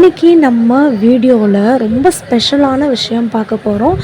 இன்றைக்கி நம்ம வீடியோவில் ரொம்ப ஸ்பெஷலான விஷயம் பார்க்க போகிறோம்.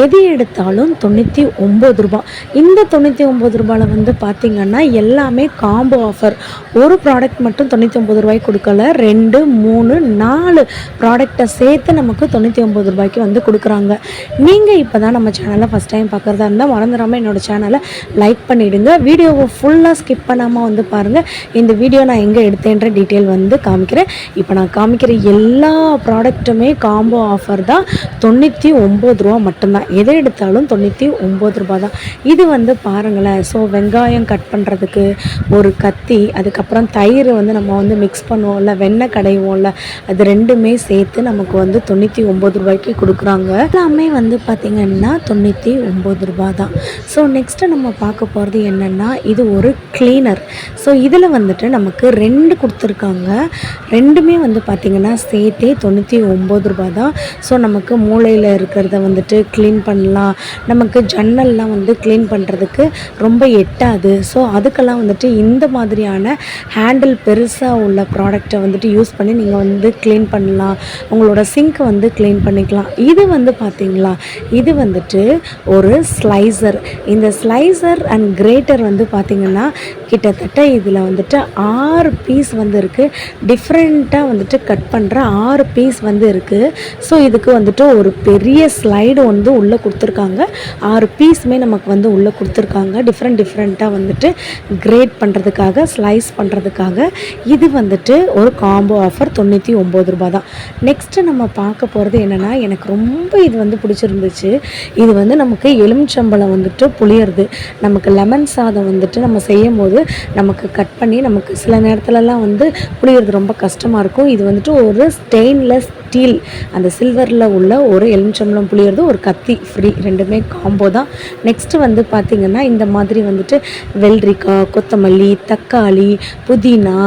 எது எடுத்தாலும் 99 ரூபா. இந்த 99 ரூபாவில் வந்து பார்த்திங்கன்னா எல்லாமே காம்போ ஆஃபர். ஒரு ப்ராடக்ட் மட்டும் 99 ரூபாய்க்கு கொடுக்கல, 2 3 4 ப்ராடக்டை சேர்த்து நமக்கு 99 ரூபாய்க்கு வந்து கொடுக்குறாங்க. நீங்கள் இப்போ தான் நம்ம சேனலை ஃபஸ்ட் டைம் பார்க்குறதா இருந்தால் மறந்துடாமல் என்னோடய சேனலை லைக் பண்ணிவிடுங்க. வீடியோவை ஃபுல்லாக ஸ்கிப் பண்ணாமல் வந்து பாருங்கள். இந்த வீடியோ நான் எங்கே எடுத்தேன்ற டீட்டெயில் வந்து காமிக்கிறேன். இப்போ நான் காமிக்கிற எல்லா ப்ராடக்ட்டுமே காம்போ ஆஃபர் தான். 99 ரூபா மட்டும்தான். எதை எடுத்தாலும் 99 ரூபா தான். இது வந்து பாருங்களேன். ஸோ வெங்காயம் கட் பண்ணுறதுக்கு ஒரு கத்தி, அதுக்கப்புறம் தயிர் வந்து நம்ம வந்து மிக்ஸ் பண்ணுவோம்ல, வெண்ணெய் கடைவோம்ல, அது ரெண்டுமே சேர்த்து நமக்கு வந்து 99 ரூபாய்க்கு கொடுக்குறாங்க. எல்லாமே வந்து பார்த்திங்கன்னா 99 ரூபா தான். ஸோ நெக்ஸ்ட்டு நம்ம பார்க்க போகிறது என்னென்னா, இது ஒரு கிளீனர். ஸோ இதில் வந்துட்டு நமக்கு 2 கொடுத்துருக்காங்க. ரெண்டுமே வந்து பார்த்திங்கன்னா சேர்த்தே 99 ரூபா தான். ஸோ நமக்கு மூளையில் இருக்கிறத வந்துட்டு க்ளீன் பண்ணலாம். நமக்கு ஜன்னல்லாம் வந்து க்ளீன் பண்ணுறதுக்கு ரொம்ப எட்டாது. ஸோ அதுக்கெல்லாம் வந்துட்டு இந்த மாதிரியான ஹேண்டில் பெருசாக உள்ள ப்ராடக்டை வந்துட்டு யூஸ் பண்ணி நீங்கள் வந்து க்ளீன் பண்ணலாம். உங்களோட சிங்க்கை வந்து க்ளீன் பண்ணிக்கலாம். இது வந்து பார்த்திங்களா, இது வந்துட்டு ஒரு ஸ்லைசர். இந்த ஸ்லைசர் அண்ட் கிரேட்டர் வந்து பார்த்திங்கன்னா கிட்டத்தட்ட இதில் வந்துட்டு 6 பீஸ் வந்து இருக்குது. டிஃப்ரெண்ட்டாக வந்துட்டு கட் பண்ணுற 6 பீஸ் வந்து இருக்குது. ஸோ இதுக்கு வந்துட்டு ஒரு பெரிய ஸ்லைடு வந்து உள்ளே கொடுத்துருக்காங்க. 6 பீஸுமே நமக்கு வந்து உள்ளே கொடுத்துருக்காங்க. டிஃப்ரெண்ட்டாக வந்துட்டு கிரேட் பண்ணுறதுக்காக, ஸ்லைஸ் பண்ணுறதுக்காக. இது வந்துட்டு ஒரு காம்போ ஆஃபர் 99 ரூபா தான். நெக்ஸ்ட்டு நம்ம பார்க்க போகிறது என்னென்னா, எனக்கு ரொம்ப இது வந்து பிடிச்சிருந்துச்சு. இது வந்து நமக்கு எலுமிச்சம்பழம் வந்துட்டு புளியறது. நமக்கு லெமன் சாதம் வந்துட்டு நம்ம செய்யும் போது நமக்கு கட் பண்ணி நமக்கு சில நேரத்துலலாம் வந்து புளியறது ரொம்ப கஷ்டமாக இருக்கும். இது வந்துட்டு ஒரு ஸ்டெயின்லெஸ் ஸ்டீல், அந்த சில்வரில் உள்ள ஒரு எலுமிச்சம்பழம் புளியறது, ஒரு கத்தி ஃப்ரீ, ரெண்டுமே காம்போ தான். நெக்ஸ்ட்டு வந்து பார்த்திங்கன்னா இந்த மாதிரி வந்துட்டு வெள்ளரிக்காய், கொத்தமல்லி, தக்காளி, புதினா,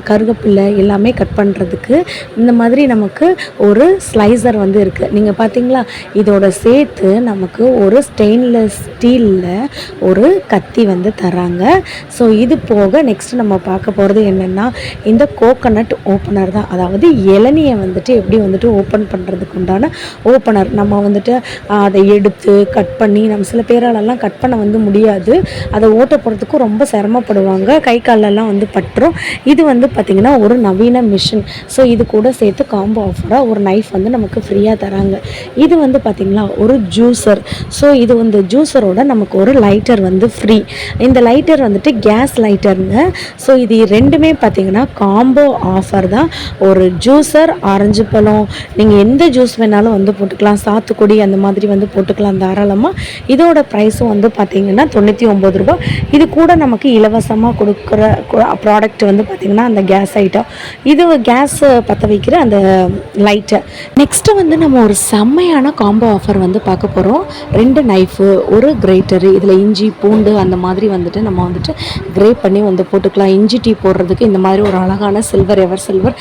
கருவேப்பிலை எல்லாமே கட் பண்ணுறதுக்கு இந்த மாதிரி நமக்கு ஒரு ஸ்லைசர் வந்து இருக்குது. நீங்கள் பார்த்தீங்களா, இதோட சேர்த்து நமக்கு ஒரு ஸ்டெயின்லெஸ் ஸ்டீலில் ஒரு கத்தி வந்து தராங்க. ஸோ இது போக நெக்ஸ்ட்டு நம்ம பார்க்க போகிறது என்னென்னா, இந்த கோகனட் ஓப்பனர் தான். அதாவது இளநியை வந்துட்டு எப்படி வந்துட்டு ஓப்பன் பண்ணுறதுக்கு உண்டான ஓப்பனர். நம்ம வந்துட்டு அதை எடுத்து கட் பண்ணி, நம்ம சில பேராலெல்லாம் கட் பண்ண வந்து முடியாது. அதை ஓட்ட போகிறதுக்கும் ரொம்ப சிரமப்படுவாங்க, கை காலெல்லாம் வந்து பட்டுரும். இது வந்து பார்த்திங்கன்னா ஒரு நவீன மிஷின். ஸோ இது கூட சேர்த்து காம்போ ஆஃபராக ஒரு நைஃப் வந்து நமக்கு ஃப்ரீயாக தராங்க. இது வந்து பார்த்திங்களா ஒரு ஜூஸர். ஸோ இது வந்து ஜூஸரோட நமக்கு ஒரு லைட்டர் வந்து ஃப்ரீ. இந்த லைட்டர் வந்துட்டு கேஸ் லைட்டருங்க. ஸோ இது ரெண்டுமே பார்த்திங்கன்னா காம்போ ஆஃபர் தான். ஒரு ஜூஸர், ஆரஞ்சு பழம், நீங்கள் எந்த ஜூஸ் வேணாலும் வந்து போட்டுக்கலாம், சாத்துக்குடி அந்த மாதிரி வந்து போட்டுக்கலாம் தாராளமாக. இதோட ப்ரைஸும் வந்து பார்த்திங்கன்னா 99 ரூபா. இது கூட நமக்கு இலவசமாக கொடுக்குற ப்ராடக்ட் வந்து பார்த்திங்கன்னா அந்த கேஸ் ஐட்டம். இது கேஸ் பற்ற வைக்கிற அந்த லைட்டை. நெக்ஸ்ட்டு வந்து நம்ம ஒரு செம்மையான காம்போ ஆஃபர் வந்து பார்க்க போகிறோம். 2 நைஃபு, ஒரு கிரேட்டரு. இதில் இஞ்சி, பூண்டு அந்த மாதிரி வந்துட்டு நம்ம வந்துட்டு கிரேட் பண்ணி வந்து போட்டுக்கலாம். இஞ்சி டீ போடுறதுக்கு இந்த மாதிரி ஒரு அழகான சில்வர், எவர் சில்வர்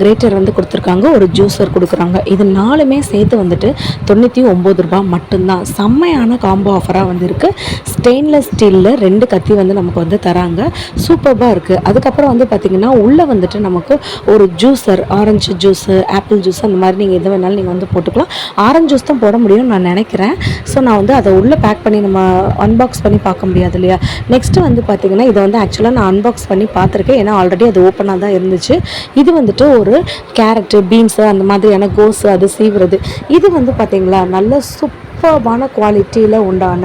கிரேட்டர் வந்து கொடுத்துருக்காங்க. ஒரு ஜூஸர் கொடுக்குறாங்க. இது 4மே சேர்த்து வந்துட்டு 99 ரூபா மட்டும்தான். செம்மையான காம்போ ஆஃபராக வந்து இருக்குது. ஸ்டெயின்லெஸ் ஸ்டீலில் 2 கத்தி வந்து நமக்கு வந்து தராங்க. சூப்பராக இருக்குது. அதுக்கப்புறம் வந்து பார்த்திங்கன்னா உள்ளே வந்துட்டு நமக்கு ஒரு juicer, orange juice, apple juice அந்த மாதிரி நீங்கள் எது வேணாலும் நீங்கள் வந்து போட்டுக்கலாம். ஆரஞ்சு ஜூஸ் தான் போட முடியும்னு நான் நினைக்கிறேன். ஸோ நான் வந்து அதை உள்ளே பேக் பண்ணி நம்ம அன்பாக்ஸ் பண்ணி பார்க்க முடியாது இல்லையா. நெக்ஸ்ட்டு வந்து பார்த்திங்கன்னா இதை வந்து ஆக்சுவலாக நான் அன்பாக்ஸ் பண்ணி பார்த்துருக்கேன். ஏன்னா ஆல்ரெடி அது ஓப்பனாக தான் இருந்துச்சு. இது வந்துட்டு ஒரு கேரட்டு, பீன்ஸு அந்த மாதிரியான கோஸு அது சீவுறது. இது வந்து பார்த்திங்களா நல்ல சூப்பர்பான குவாலிட்டியில் உண்டான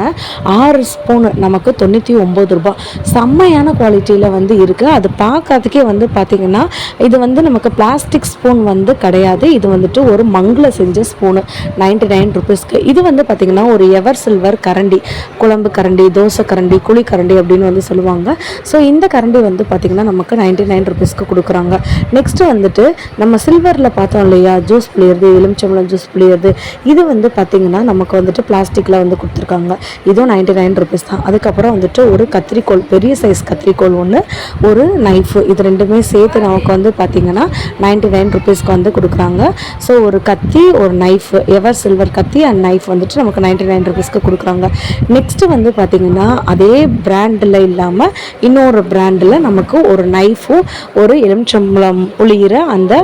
6 ஸ்பூனு நமக்கு 99 ரூபா. செம்மையான குவாலிட்டியில் வந்து இருக்குது. அது பார்க்கறதுக்கே வந்து பார்த்திங்கன்னா இது வந்து நமக்கு பிளாஸ்டிக் ஸ்பூன் வந்து கிடையாது. இது வந்துட்டு ஒரு மங்கில் செஞ்ச ஸ்பூனு 99 ருபீஸ்க்கு. இது வந்து பார்த்திங்கன்னா ஒரு எவர் சில்வர் கரண்டி, குழம்பு கரண்டி, தோசை கரண்டி, குழி கரண்டி அப்படின்னு வந்து சொல்லுவாங்க. ஸோ இந்த கரண்டி வந்து பார்த்திங்கன்னா நமக்கு 99 ருபீஸ்க்கு கொடுக்குறாங்க. நெக்ஸ்ட்டு வந்துட்டு நம்ம சில்வரில் பார்த்தோம் இல்லையா, ஜூஸ் புளியறது, எலுமிச்சம்பழம் ஜூஸ் புளியறது. இது வந்து பார்த்திங்கன்னா நமக்கு வந்துட்டு பிளாஸ்டிக்கில் வந்து கொடுத்துருக்காங்க. இதுவும் 99 ருபீஸ் தான். அதுக்கப்புறம் வந்துட்டு ஒரு கத்திரிக்கோல், பெரிய சைஸ் கத்திரிக்கோல் ஒன்று, ஒரு நைஃபு. இது ரெண்டுமே சேர்த்து நமக்கு வந்து பார்த்திங்கன்னா 99 ருபீஸ்க்கு வந்து கொடுக்குறாங்க. ஸோ ஒரு கத்தி, ஒரு நைஃபு, எவர் சில்வர் கத்தி அண்ட் நைஃப் வந்துட்டு நமக்கு 99 ருபீஸ்க்கு கொடுக்குறாங்க. நெக்ஸ்ட்டு வந்து பார்த்திங்கன்னா அதே பிராண்டில் இல்லாமல் இன்னொரு பிராண்டில் நமக்கு ஒரு நைஃபும், ஒரு எலுமிச்சம்பழம் புளியிற அந்த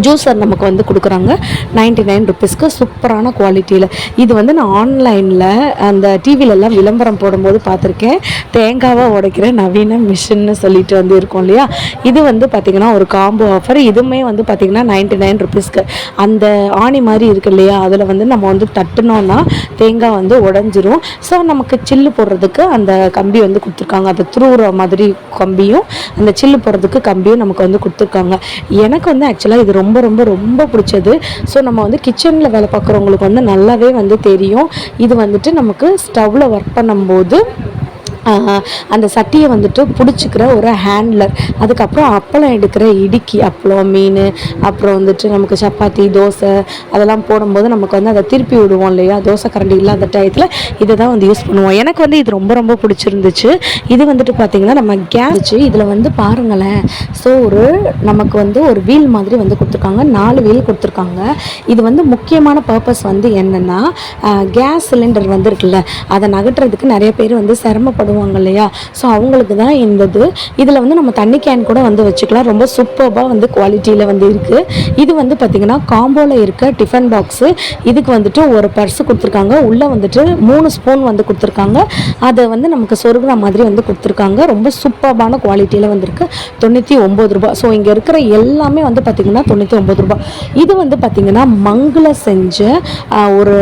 ஜூஸர் நமக்கு வந்து கொடுக்குறாங்க 99 ருபீஸ்க்கு சூப்பரான குவாலிட்டியில். இது வந்து நான் ஆன்லைனில் அந்த டிவிலெல்லாம் விளம்பரம் போடும்போது பார்த்துருக்கேன். தேங்காவாக உடைக்கிற நவீன மிஷின்னு சொல்லிட்டு வந்து இருக்கும் இல்லையா, இது வந்து பார்த்திங்கன்னா ஒரு காம்போ ஆஃபர். இதுவுமே வந்து பார்த்திங்கன்னா 99 ருபீஸ்க்கு. அந்த ஆணி மாதிரி இருக்குது இல்லையா, அதில் வந்து நம்ம வந்து தட்டினோன்னா தேங்காய் வந்து உடஞ்சிரும். ஸோ நமக்கு சில்லு போடுறதுக்கு அந்த கம்பி வந்து கொடுத்துருக்காங்க. அதை துருவுற மாதிரி கம்பியும் அந்த சில்லு போடுறதுக்கு கம்பியும் நமக்கு வந்து கொடுத்துருக்காங்க. எனக்கு வந்து ஆக்சுவலாக இது ரொம்ப ரொம்ப ரொம்ப பிடிச்சது. ஸோ நம்ம வந்து கிச்சனில் வேலை பார்க்குறவங்களுக்கு வந்து நல்லாவே வந்து தெரியும். இது வந்துட்டு நமக்கு ஸ்டவ்வில் ஒர்க் பண்ணும்போது அந்த சட்டியை வந்துட்டு பிடிச்சிக்கிற ஒரு ஹேண்ட்லர், அதுக்கப்புறம் அப்பளம் எடுக்கிற இடுக்கி, அப்பளம் மீன், அப்புறம் வந்துட்டு நமக்கு சப்பாத்தி தோசை அதெல்லாம் போடும்போது நமக்கு வந்து அதை திருப்பி விடுவோம் இல்லையா, தோசை கரண்டி இல்லாத டயத்தில் இதை தான் வந்து யூஸ் பண்ணுவோம். எனக்கு வந்து இது ரொம்ப ரொம்ப பிடிச்சிருந்துச்சு. இது வந்துட்டு பார்த்திங்கன்னா நம்ம கேஸ் இதில் வந்து பாருங்களேன். ஸோ நமக்கு வந்து ஒரு வீல் மாதிரி வந்து கொடுத்துருக்காங்க, 4 வீல் கொடுத்துருக்காங்க. இது வந்து முக்கியமான பர்பஸ் வந்து என்னென்னா, கேஸ் சிலிண்டர் வந்து இருக்குல்ல, அதை நகட்டுறதுக்கு நிறைய பேர் வந்து சிரமப்படுவாங்க இல்லையா. ஸோ அவங்களுக்கு தான் இதில் வந்து நம்ம தண்ணி கேன் கூட வந்து வச்சுக்கலாம். ரொம்ப சூப்பராக வந்து குவாலிட்டியில் வந்து இருக்குது. இது வந்து பார்த்திங்கன்னா காம்போவில் இருக்க டிஃபன் பாக்ஸு. இதுக்கு வந்துட்டு ஒரு பர்ஸு கொடுத்துருக்காங்க. உள்ளே வந்துட்டு 3 ஸ்பூன் வந்து கொடுத்துருக்காங்க. அதை வந்து நமக்கு சொருகிற மாதிரி வந்து கொடுத்துருக்காங்க. ரொம்ப சூப்பரான குவாலிட்டியில் வந்துருக்கு. 99 ரூபா. ஸோ இங்கே இருக்கிற எல்லாமே வந்து பார்த்திங்கன்னா 99 ரூபா. இது வந்து பார்த்திங்கன்னா மங்கள செஞ்ச ஒரு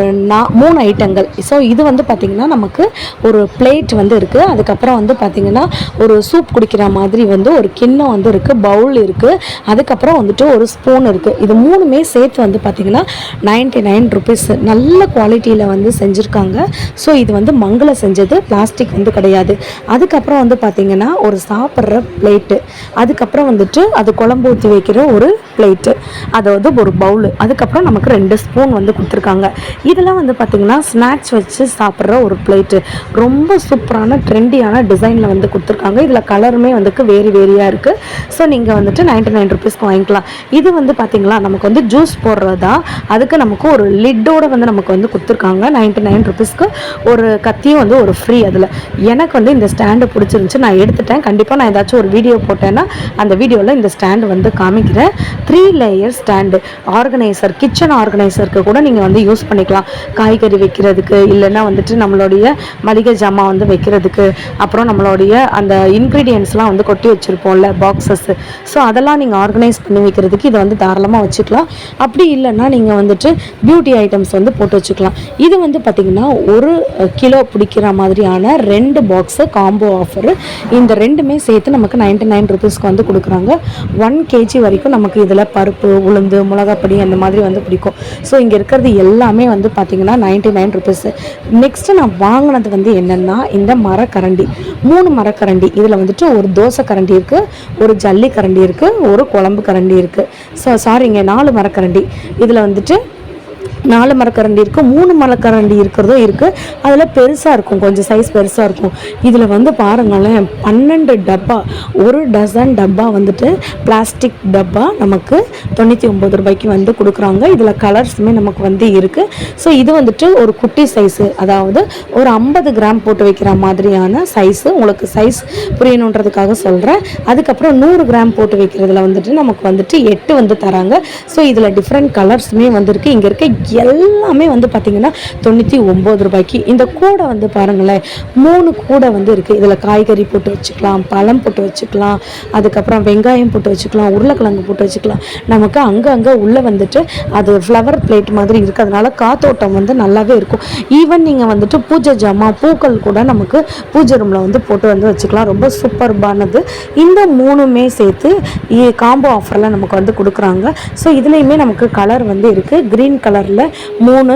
3 ஐட்டங்கள். ஸோ இது வந்து பார்த்திங்கன்னா நமக்கு ஒரு பிளேட் வந்து இருக்குது. அதுக்கப்புறம் வந்து பார்த்திங்கன்னா ஒரு சூப் குடிக்கிற மாதிரி வந்து ஒரு கிண்ணம் வந்து இருக்குது, பவுல் இருக்குது, அதுக்கப்புறம் வந்துட்டு ஒரு ஸ்பூன் இருக்குது. இது 3மே சேர்த்து வந்து பார்த்திங்கன்னா 99 ருபீஸ். நல்ல குவாலிட்டியில் வந்து செஞ்சுருக்காங்க. ஸோ இது வந்து மங்கள செஞ்சது, பிளாஸ்டிக் வந்து கிடையாது. அதுக்கப்புறம் வந்து பார்த்திங்கன்னா ஒரு சாப்பிட்ற பிளேட்டு, அதுக்கப்புறம் வந்துட்டு அது குழம்பு ஊற்றி வைக்கிற ஒரு பிளேட்டு, அதாவது ஒரு பவுலு, அதுக்கப்புறம் நமக்கு 2 ஸ்பூன் வந்து கொடுத்துருக்காங்க. இதெல்லாம் வந்து பார்த்திங்கன்னா ஸ்நாக்ஸ் வச்சு சாப்பிட்ற ஒரு பிளேட்டு. ரொம்ப சூப்பரான ட்ரெண்டியான டிசைனில் வந்து கொடுத்துருக்காங்க. இதில் கலருமே வந்துக்கு வேறியாக இருக்குது. ஸோ நீங்கள் வந்துட்டு 99 ருபீஸ்க்கு வாங்கிக்கலாம். இது வந்து பார்த்திங்களா நமக்கு வந்து ஜூஸ் போடுறதா, அதுக்கு நமக்கு ஒரு லிட்டோடு வந்து நமக்கு வந்து கொடுத்துருக்காங்க. 99 ருபீஸ்க்கு ஒரு கத்தியும் வந்து ஒரு ஃப்ரீ. அதில் எனக்கு வந்து இந்த ஸ்டாண்டு பிடிச்சிருந்துச்சு, நான் எடுத்துட்டேன். கண்டிப்பாக நான் ஏதாச்சும் ஒரு வீடியோ போட்டேன்னா அந்த வீடியோவில் இந்த ஸ்டாண்டு வந்து காமிக்கிறேன். 3 லேயர் ஸ்டாண்டு, ஆர்கனைசர், கிச்சன் ஆர்கனைசருக்கு கூட நீங்கள் வந்து யூஸ் பண்ணிக்கலாம். காய்கறி வைக்கிறதுக்கு, இல்லைன்னா வந்துட்டு நம்மளுடைய மளிகை ஜாமான் வந்து வைக்கிறதுக்கு, அப்புறம் நம்மளுடைய அந்த இன்க்ரீடியன்ட்ஸ்லாம் வந்து கொட்டி வச்சுருப்போம்ல பாக்ஸஸ், ஸோ அதெல்லாம் நீங்கள் ஆர்கனைஸ் பண்ணி வைக்கிறதுக்கு இதை வந்து தாராளமாக வச்சுக்கலாம். அப்படி இல்லைன்னா நீங்கள் வந்துட்டு பியூட்டி ஐட்டம்ஸ் வந்து போட்டு வச்சுக்கலாம். இது வந்து பார்த்திங்கன்னா 1 கிலோ பிடிக்கிற மாதிரியான 2 பாக்ஸு காம்போ ஆஃபரு. இந்த 2மே சேர்த்து நமக்கு 99 ருபீஸ்க்கு வந்து கொடுக்குறாங்க. 1 kg வரைக்கும் நமக்கு இதில் பருப்பு, உளுந்து, மிளகாப்பொடி அந்த மாதிரி வந்து பிடிக்கும். ஸோ இங்கே இருக்கிறது எல்லாமே வந்து பார்த்திங்கன்னா 99 ருபீஸு. நெக்ஸ்ட்டு நான் வாங்கினது வந்து என்னென்னா இந்த மரக்கரண்டி, 3 மரக்கரண்டி. இதில் வந்துட்டு ஒரு தோசை கரண்டி இருக்குது, ஒரு ஜல்லி கரண்டி இருக்குது, ஒரு குழம்பு கரண்டி இருக்குது. ஸோ சாரிங்க, 4 மரக்கரண்டி. இதில் வந்துட்டு 4 மரக்கரண்டி இருக்குது, 3 மரக்கரண்டி இருக்கிறதும் இருக்குது. அதில் பெருசாக இருக்கும், கொஞ்சம் சைஸ் பெருசாக இருக்கும். இதில் வந்து பாருங்களேன், 12 டப்பா, ஒரு டசன் டப்பா வந்துட்டு பிளாஸ்டிக் டப்பா நமக்கு 99 ரூபாய்க்கு வந்து கொடுக்குறாங்க. இதில் கலர்ஸுமே நமக்கு வந்து இருக்குது. ஸோ இது வந்துட்டு ஒரு குட்டி சைஸு, அதாவது ஒரு 50 கிராம் போட்டு வைக்கிற மாதிரியான சைஸு. உங்களுக்கு சைஸ் புரியணுன்றதுக்காக சொல்கிறேன். அதுக்கப்புறம் 100 கிராம் போட்டு வைக்கிறதுல வந்துட்டு நமக்கு வந்துட்டு 8 வந்து தராங்க. ஸோ இதில் டிஃப்ரெண்ட் கலர்ஸுமே வந்துருக்கு. இங்கே இருக்க எல்லாமே வந்து பார்த்திங்கன்னா 99 ரூபாய்க்கு. இந்த கூடை வந்து பாருங்களேன், 3 கூடை வந்து இருக்குது. இதில் காய்கறி போட்டு வச்சுக்கலாம், பழம் போட்டு வச்சுக்கலாம், அதுக்கப்புறம் வெங்காயம் போட்டு வச்சுக்கலாம், உருளைக்கிழங்கு போட்டு வச்சுக்கலாம். நமக்கு அங்கே உள்ளே வந்துட்டு அது ஃப்ளவர் பிளேட் மாதிரி இருக்கிறதுனால காத்தோட்டம் வந்து நல்லாவே இருக்கும். ஈவன் நீங்கள் வந்துட்டு பூஜை ஜாமான், பூக்கள் கூட நமக்கு பூஜை ரூமில் வந்து போட்டு வந்து வச்சுக்கலாம். ரொம்ப சூப்பர்பானது. இந்த 3மே சேர்த்து காம்போ ஆஃபரில் நமக்கு வந்து கொடுக்குறாங்க. ஸோ இதுலேயுமே நமக்கு கலர் வந்து இருக்குது. க்ரீன் கலரில் 3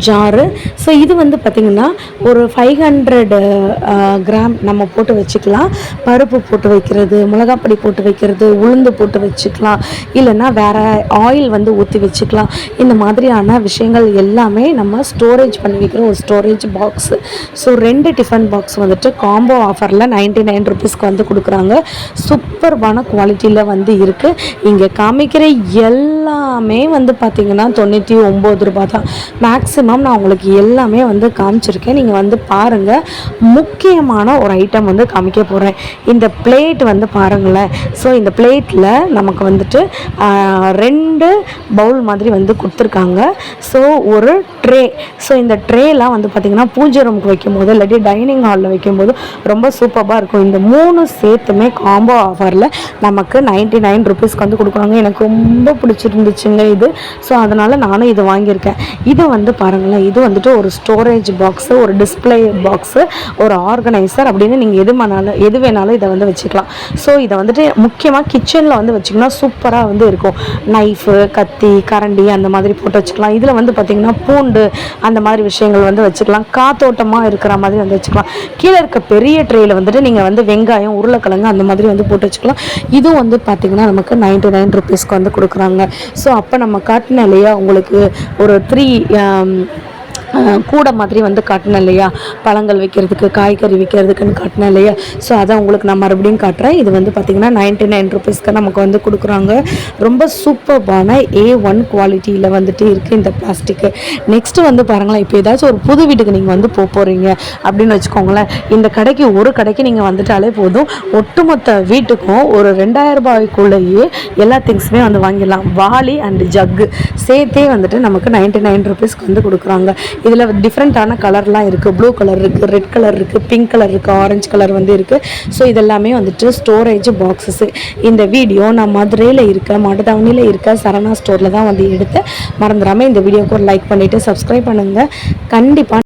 ஜாரு. ஸோ இது வந்து பார்த்திங்கன்னா ஒரு 500 கிராம் நம்ம போட்டு வச்சுக்கலாம். பருப்பு போட்டு வைக்கிறது, மிளகாப்பொடி போட்டு வைக்கிறது, உளுந்து போட்டு வச்சுக்கலாம், இல்லைன்னா வேறு ஆயில் வந்து ஊற்றி வச்சுக்கலாம். இந்த மாதிரியான விஷயங்கள் எல்லாமே நம்ம ஸ்டோரேஜ் பண்ணி வைக்கிற ஒரு storage box. So 2 tiffin box வந்துட்டு காம்போ ஆஃபரில் 99 ருபீஸ்க்கு வந்து கொடுக்குறாங்க. சூப்பர்பான குவாலிட்டியில் வந்து இருக்குது. இங்கே காமிக்கிற எல்லாமே வந்து பார்த்திங்கன்னா 99 ரூபா தான். மேக்ஸிமம் நான் உங்களுக்கு எல்லாமே வந்து காமிச்சிருக்கேன், நீங்கள் வந்து பாருங்கள். முக்கியமான ஒரு ஐட்டம் வந்து காமிக்க போகிறேன். இந்த பிளேட் வந்து பாருங்களேன். ஸோ இந்த பிளேட்டில் நமக்கு வந்துட்டு 2 பவுல் மாதிரி வந்து கொடுத்துருக்காங்க. ஸோ ஒரு ட்ரே. ஸோ இந்த ட்ரேலாம் வந்து பார்த்திங்கன்னா பூஜை ரூமுக்கு வைக்கும்போது இல்லாட்டி டைனிங் ஹாலில் வைக்கும்போது ரொம்ப சூப்பராக இருக்கும். இந்த 3 சேர்த்துமே காம்போ ஆஃபரில் நமக்கு 99 ருபீஸ்க்கு வந்து கொடுக்குறாங்க. எனக்கு ரொம்ப பிடிச்சிருந்துச்சுங்க இது. ஸோ அதனால் நானும் இது வாங்கியிருக்கேன். இது வந்து பாருங்களேன், இது வந்துட்டு ஒரு ஸ்டோரேஜ் பாக்ஸு, ஒரு டிஸ்பிளே பாக்ஸு, ஒரு ஆர்கனைசர் அப்படின்னு நீங்கள் எது வேணாலும் இதை வந்து வச்சுக்கலாம். ஸோ இதை வந்துட்டு முக்கியமாக கிச்சனில் வந்து வச்சிங்கன்னா சூப்பராக வந்து இருக்கும். நைஃபு, கத்தி, கரண்டி அந்த மாதிரி போட்டு வச்சுக்கலாம். இதில் வந்து பார்த்திங்கன்னா பூண்டு அந்த மாதிரி விஷயங்கள் வந்து வச்சுக்கலாம். காத்தோட்டமாக இருக்கிற மாதிரி வந்து வச்சுக்கலாம். கீழே இருக்க பெரிய ட்ரேயில் வந்துட்டு நீங்கள் வந்து வெங்காயம், உருளைக்கிழங்கு அந்த மாதிரி வந்து போட்டு வச்சுக்கலாம். இதுவும் வந்து பார்த்திங்கன்னா நமக்கு 99 ருபீஸ்க்கு வந்து கொடுக்குறாங்க. ஸோ அப்போ நம்ம காட்டின இல்லையா உங்களுக்கு ஒரு 3 கூடை மாதிரி வந்து காட்டினேன் இல்லையா, பழங்கள் வைக்கிறதுக்கு, காய்கறி வைக்கிறதுக்குன்னு காட்டினேன் இல்லையா. ஸோ அதை உங்களுக்கு நான் மறுபடியும் காட்டுறேன். இது வந்து பார்த்திங்கன்னா 99 ருபீஸ்க்கு நமக்கு வந்து கொடுக்குறாங்க. ரொம்ப சூப்பர்பான A1 குவாலிட்டியில் வந்துட்டு இருக்குது இந்த பிளாஸ்டிக்கு. நெக்ஸ்ட்டு வந்து பாருங்களேன், இப்போ ஏதாச்சும் ஒரு புது வீட்டுக்கு நீங்கள் வந்து போகிறீங்க அப்படின்னு வச்சுக்கோங்களேன். இந்த கடைக்கு ஒரு கடைக்கு நீங்கள் வந்துட்டாலே போதும், ஒட்டுமொத்த வீட்டுக்கும் ஒரு 2000 ரூபாய்க்குள்ளேயே எல்லா திங்ஸுமே வந்து வாங்கிடலாம். வாளி அண்டு ஜக்கு சேர்த்தே வந்துட்டு நமக்கு 99 ருபீஸ்க்கு வந்து கொடுக்குறாங்க. இதில் டிஃப்ரெண்ட்டான கலர்லாம் இருக்குது. ப்ளூ கலர் இருக்குது, ரெட் கலர் இருக்குது, பிங்க் கலர் இருக்குது, ஆரஞ்சு கலர் வந்து இருக்குது. ஸோ இதெல்லாமே வந்துட்டு ஸ்டோரேஜ் பாக்ஸஸ்ஸு. இந்த வீடியோ நான் மதுரையில் இருக்க மாட்டுத்தாவணியில் இருக்க சரணா ஸ்டோரில் தான் வந்து எடுத்து. மறந்துடாமல் இந்த வீடியோக்கு ஒரு லைக் பண்ணிவிட்டு சப்ஸ்கிரைப் பண்ணுங்கள். கண்டிப்பாக